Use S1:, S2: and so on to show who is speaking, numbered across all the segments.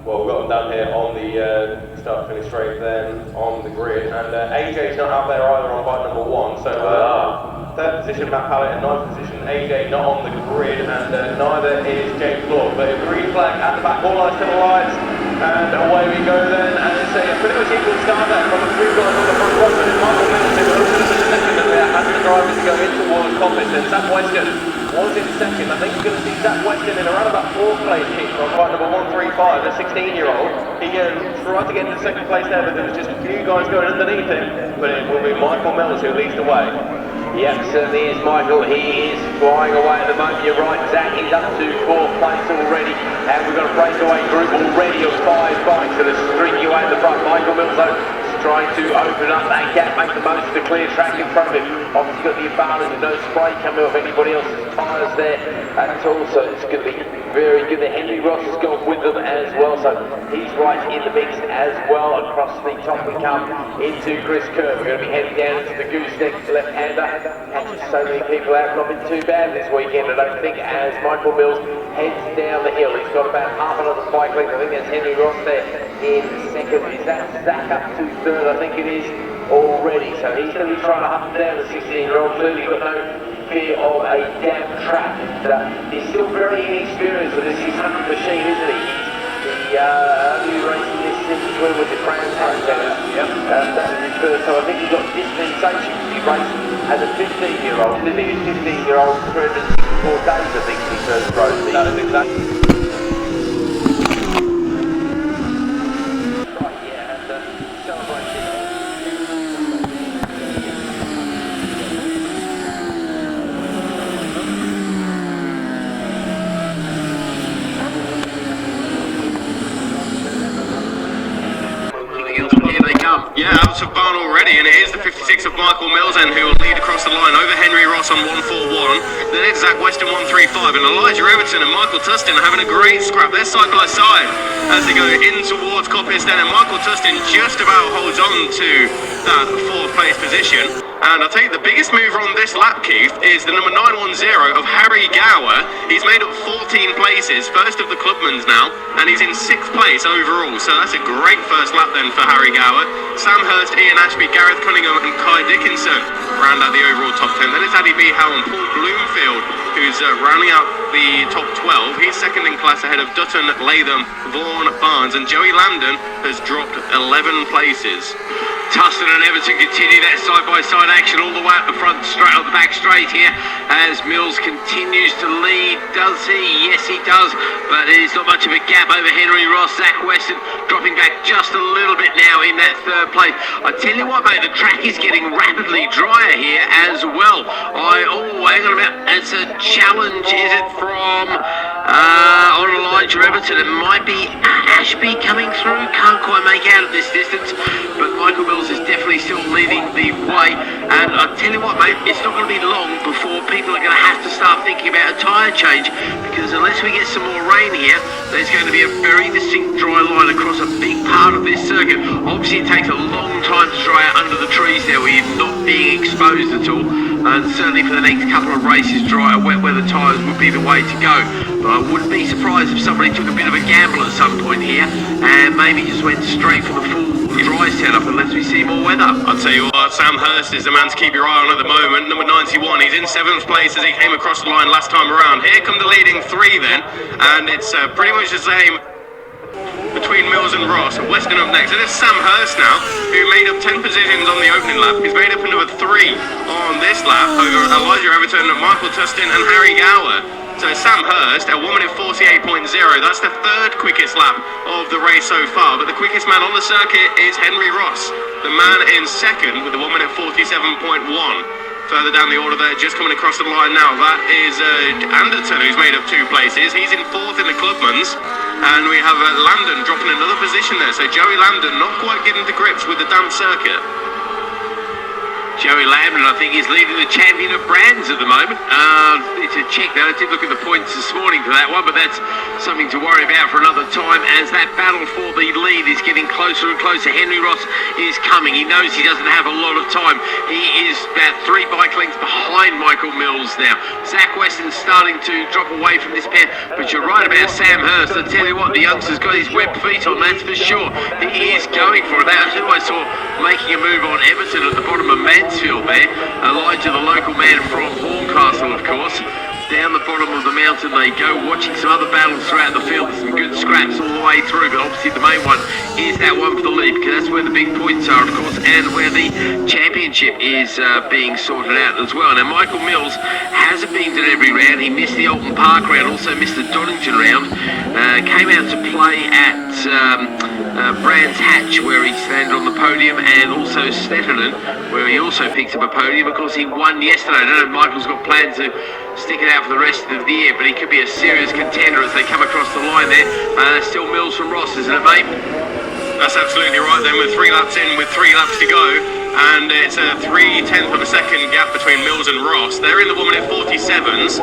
S1: well, we've got them down here on the start finish straight then on the grid, and AJ's not out there either on bike number 1, so third position Matt Pallett and ninth position AJ not on the grid, and neither is James Lord. But a green flag at the back, all lights to the lights, and away we go then, and it's a pretty much equal start there from the three guys on the front row, and Michael Middleton will also be second, and we had the drivers to go in towards Coppice, and Zach Weston was in second. I think you're going to see Zach Weston in around about 4th place kick from bike number 135, the 16-year-old. He tried to get into second place there, but there was just a few guys going underneath him, but it will be Michael Mills who leads the way.
S2: Yep, certainly is Michael. He is flying away at the moment. You're right, Zach. He's up to 4th place already. And we've got a breakaway group already of 5 bikes that are streaking away at the front. Michael Mills, though, is trying to open up that gap, make the most of the clear track in front of him. Obviously got the advantage of no spray coming off anybody else's tyres there at all, so it's going to be very good. The Henry Ross has gone with them as well, so he's right in the mix as well. Across the top we come into Chris Kerr. We're going to be heading down into the gooseneck left-hander. Actually, so many people out, not been too bad this weekend, I don't think, as Michael Mills heads down the hill. He's got about half another bike length. I think there's Henry Ross there in second. Is that Zach up to third? I think it is already. So he's going to be trying to hunt down the 16-year-old. Clearly got no fear of a damp track. He's still very inexperienced with this 600 machine, isn't he? He's only racing this since when was it, Crown Tennis? Yep. That was his first, so I think he's got dispensation to be racing as a 15-year-old. I think he's 15-year-old, 364 days, I think, he first rode.
S1: That is exactly.
S3: Yeah, out of barn already, and it is the 56 of Michael Mills, and who will lead across the line over Henry Ross on 141. Then it's Zach Weston 135, and Elijah Everton and Michael Tustin are having a great scrap. They're side by side as they go in towards Coppice then, and Michael Tustin just about holds on to that 4th place position. And I'll tell you, the biggest mover on this lap, Keith, is the number 910 of Harry Gower. He's made up 14 places, first of the Clubmans now, and he's in 6th place overall. So that's a great first lap then for Harry Gower. Sam Hurst, Ian Ashby, Gareth Cunningham and Kai Dickinson round out the overall top 10. Then it's Addy B. Howe and Paul Bloomfield, who's rounding out the top 12. He's second in class ahead of Dutton, Latham, Vaughan, Barnes, and Joey Landon has dropped 11 places.
S4: Tustin and Everton continue that side-by-side action all the way up the front, straight up the back straight here, as Mills continues to lead. Does he? Yes, he does, but there's not much of a gap over Henry Ross. Zach Weston dropping back just a little bit now in that 3rd place. I tell you what, mate, the track is getting rapidly drier here as well. Hang on a minute, it's a challenge, is it, from on Elijah Everton? It might be Ashby coming through, can't quite make out at this distance, but Michael Mills is definitely still leading the way. And I tell you what, mate, it's not going to be long before people are going to have to start thinking about a tyre change, because unless we get some more rain here, there's going to be a very distinct dry line across a big part of this circuit. Obviously it takes a long time to dry out under the trees there where you're not being exposed at all, and certainly for the next couple of races drier wet weather tyres would be the way to go. But I wouldn't be surprised if somebody took a bit of a gamble at some point here and maybe just went straight for the full dry setup unless we see more weather.
S3: I'll tell you what, Sam Hurst is the man to keep your eye on at the moment. Number 91, he's in 7th place as he came across the line last time around. Here come the leading 3 then, and it's pretty much the same between Mills and Ross. Weston up next, and it's Sam Hurst now, who made up 10 positions on the opening lap. He's made up a number 3 on this lap over Elijah Everton, Michael Tustin and Harry Gower. So Sam Hurst at 1 minute 48.0, that's the 3rd quickest lap of the race so far, but the quickest man on the circuit is Henry Ross, the man in 2nd with the 1 minute 47.1. Further down the order there, just coming across the line now, that is Anderton, who's made up 2 places. He's in 4th in the Clubmans, and we have Landon dropping another position there, so Joey Landon not quite getting to grips with the damp circuit.
S4: Joey Lambert, I think, is leading the champion of brands at the moment. Need to check that. I did look at the points this morning for that one, but that's something to worry about for another time as that battle for the lead is getting closer and closer. Henry Ross is coming. He knows he doesn't have a lot of time. He is about 3 bike lengths behind Michael Mills now. Zach Weston's starting to drop away from this pair, but you're right about Sam Hurst. I tell you what, the youngster's got his web feet on, that's for sure. He is going for it. That's who I saw making a move on Everton at the bottom of Mansfield there. Elijah, the local man from Horncastle, of course. Down the bottom of the mountain they go, watching some other battles throughout the field. There's some good scraps all the way through, but obviously the main one is that one for the lead, because that's where the big points are, of course, and where the championship is being sorted out as well. Now, Michael Mills hasn't been to every round. He missed the Alton Park round, also missed the Donington round. Came out to play at Brands Hatch, where he stands on the podium, and also Snetterton, where he also picked up a podium. Of course, he won yesterday. I don't know if Michael's got plans to stick it out for the rest of the year, but he could be a serious contender as they come across the line there. Still Mills from Ross, isn't it, mate?
S3: That's absolutely right then, with 3 laps in, with 3 laps to go. And it's a 0.3 of a second gap between Mills and Ross. They're in the 1 minute 47s.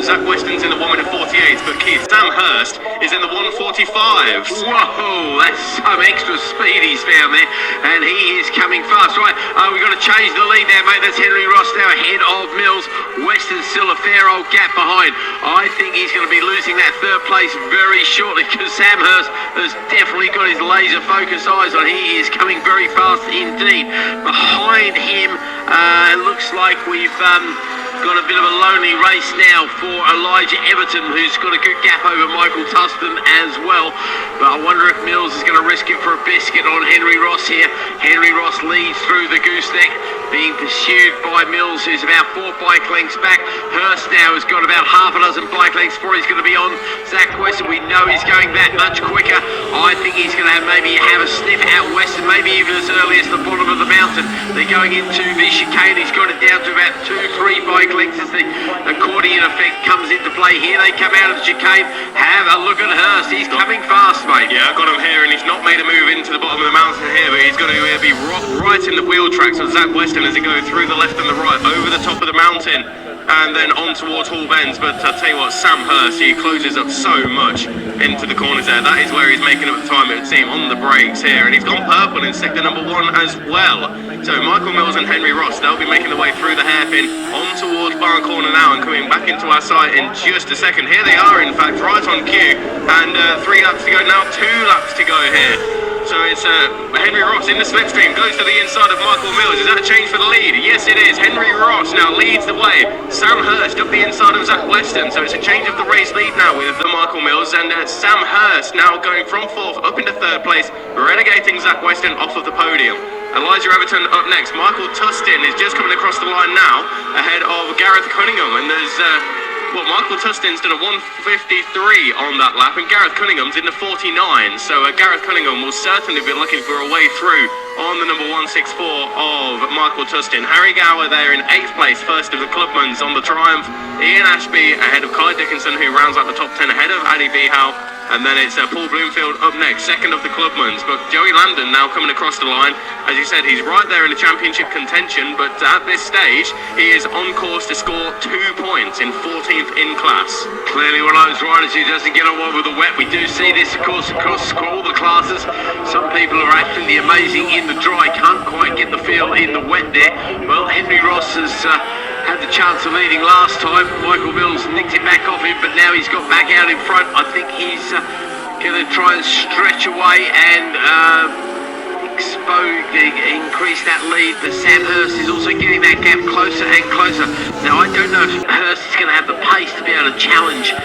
S3: Zach Weston's in the 1 minute 48s, but Sam Hurst is in the 1:45s.
S4: Whoa, that's some extra speed he's found there, and he is coming fast. Right, we've got to change the lead there, mate. That's Henry Ross now ahead of Mills. Weston's still a fair old gap behind. I think he's going to be losing that 3rd place very shortly, because Sam Hurst has definitely got his laser focused eyes on. He is coming very fast indeed. Behind him, it looks like we've got a bit of a lonely race now for Elijah Everton, who's got a good gap over Michael Tustin as well. But I wonder if Mills is going to risk it for a biscuit on Henry Ross here. Henry Ross leads through the gooseneck, being pursued by Mills, who's about 4 bike lengths back. Hurst now has got about half a dozen bike lengths before he's going to be on Zach Weston. We know he's going that much quicker. I think he's going to maybe have a sniff out Weston, maybe even as early as the bottom of the mountain. They're going into the chicane. He's got it down to about 2-3 bike lengths as the accordion effect comes into play here. They come out of the chicane. Have a look at Hurst. He's coming fast, mate.
S3: Yeah, I've got him here, and he's not made a move into the bottom of the mountain here, but he's going to be right in the wheel tracks of Zach Weston as he goes through the left and the right, over the top of the mountain, and then on towards Hall Bends. But I'll tell you what, Sam Hurst, he closes up so much into the corners there. That is where he's making up the time, it would seem, on the brakes here, and he's gone purple in sector number 1 as well. So Michael Mills and Henry Ross, they'll be making their way through the hairpin on towards Barn Corner now, and coming back into our sight in just a second. Here they are, in fact, right on cue, and 3 laps to go now, 2 laps to go here. So it's Henry Ross in the slipstream, goes to the inside of Michael Mills. Is that a change for the lead? Yes, it is. Henry Ross now leads the way. Sam Hurst up the inside of Zach Weston. So it's a change of the race lead now with the Michael Mills, and Sam Hurst now going from 4th up into 3rd place, relegating Zach Weston off of the podium. Elijah Everton up next. Michael Tustin is just coming across the line now, ahead of Gareth Cunningham, and there's Michael Tustin's done a 1:53 on that lap, and Gareth Cunningham's in the 49, so Gareth Cunningham will certainly be looking for a way through on the number 164 of Michael Tustin. Harry Gower there in 8th place, first of the Clubmans on the Triumph. Ian Ashby ahead of Kai Dickinson, who rounds out the top 10 ahead of Addy Vihal. And then it's Paul Bloomfield up next, second of the Clubmans. But Joey Landon now coming across the line. As you said, he's right there in the championship contention, but at this stage, he is on course to score 2 points in 14th in class.
S4: Clearly one of those riders who doesn't get on well with the wet. We do see this, of course, across all the classes. Some people are absolutely amazing in the dry, can't quite get the feel in the wet there. Well, Henry Ross has had the chance of leading last time. Michael Mills nicked it back off him, but now he's got back out in front. I think he's going to try and stretch away and increase that lead, but Sam Hurst is also getting that gap closer and closer. Now, I don't know if Hurst is going to have the pace to be able to challenge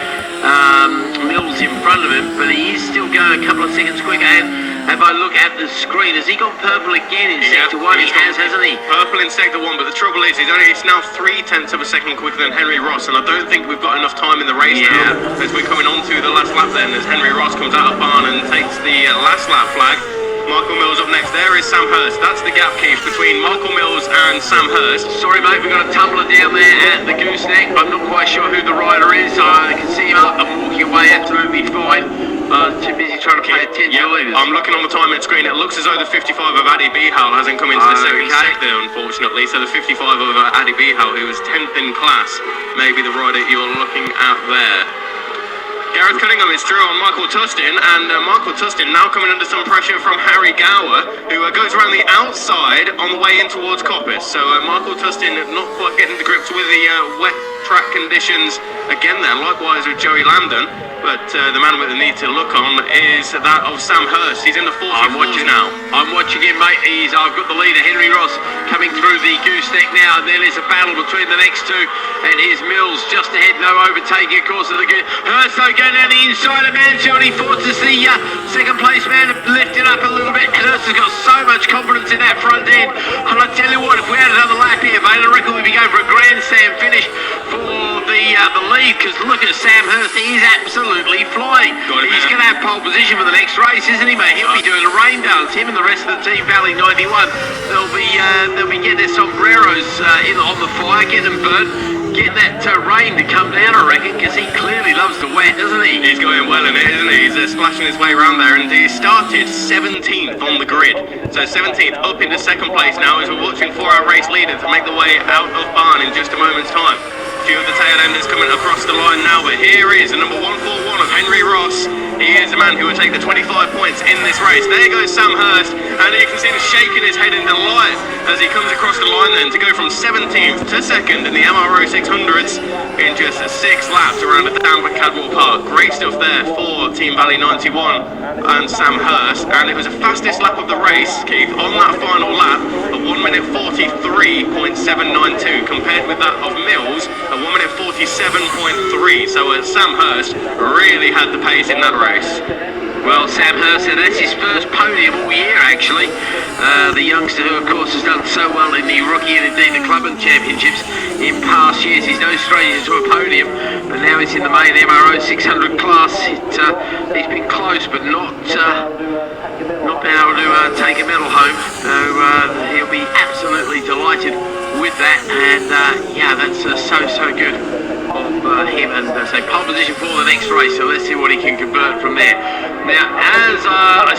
S4: Mills in front of him, but he is still going a couple of seconds quicker. And if I look at the screen, has he gone purple again in sector 1? He has, hasn't he?
S3: Purple in sector 1, but the trouble is, it's now 0.3 of a second quicker than Henry Ross, and I don't think we've got enough time in the race now, as we're coming on to the last lap then, as Henry Ross comes out of barn and takes the last lap flag. Michael Mills up next. There is Sam Hurst. That's the gap, Keith, between Michael Mills and Sam Hurst.
S4: Sorry, mate, we've got a tumbler down there at the gooseneck. I'm not quite sure who the rider is. I can see him up and walking away absolutely fine. Too busy trying to pay attention to leaders.
S3: I'm looking on the timing screen. It looks as though the 55 of Addy Bihal hasn't come into the second sector, unfortunately. So the 55 of Addy Bihal, who was 10th in class, may be the rider you're looking at there. Gareth Cunningham is through on Michael Tustin, and Michael Tustin now coming under some pressure from Harry Gower, who goes around the outside on the way in towards Coppice. So Michael Tustin not quite getting to grips with the wet track conditions again there, likewise with Joey Landon. But the man with the need to look on is that of Sam Hurst. He's in the 40s now.
S4: I'm watching him, mate. I've got the leader, Henry Ross, coming through the gooseneck now, and then there's a battle between the next two, and here's Mills just ahead, no overtaking, of course, of the goose. Hurst, though, going down the inside of Mansell, and he forces the second place man to lift it up a little bit. Hurst has got so much confidence in that front end. And I tell you what, if we had another lap here, mate, I reckon we'd be going for a grandstand finish for the lead, because look at Sam Hurst, he's absolutely flying. He's going to have pole position for the next race, isn't he, mate? He'll be doing a rain dance. Him and the rest of the team, Valley 91, they'll be getting their sombreros on the fire, getting them burnt, getting that rain to come down, I reckon, because he clearly loves the wet, doesn't he?
S3: He's going well in it, isn't he? He's splashing his way around there, and he started 17th on the grid. So 17th up into second place now as we're watching for our race leader to make the way out of barn in just a moment's time. A few of the tail enders coming across the line now, but here is the number 141 of Henry Ross. He is the man who will take the 25 points in this race. There goes Sam Hurst, and you can see him shaking his head in delight as he comes across the line then to go from 17th to 2nd in the MRO 600s in just 6 laps around the down at Cadwell Park. Great stuff there for Team Valley 91 and Sam Hurst, and it was the fastest lap of the race, Keith, on that final lap, a 1 minute 43.792 compared with that of Mills, a 1 minute 47.3. So Sam Hurst really had the pace in that race.
S4: Well, Sam Hurst, that's his first podium all year, actually. The youngster who, of course, has done so well in the rookie and indeed the Clubman championships in past years. He's no stranger to a podium, but now he's in the main MRO 600 class. He's been close, but not been able to take a medal home. So he'll be absolutely delighted with that, and yeah, that's so good of him, and say pole position for the next race, so let's see what he can convert from there. Now, as I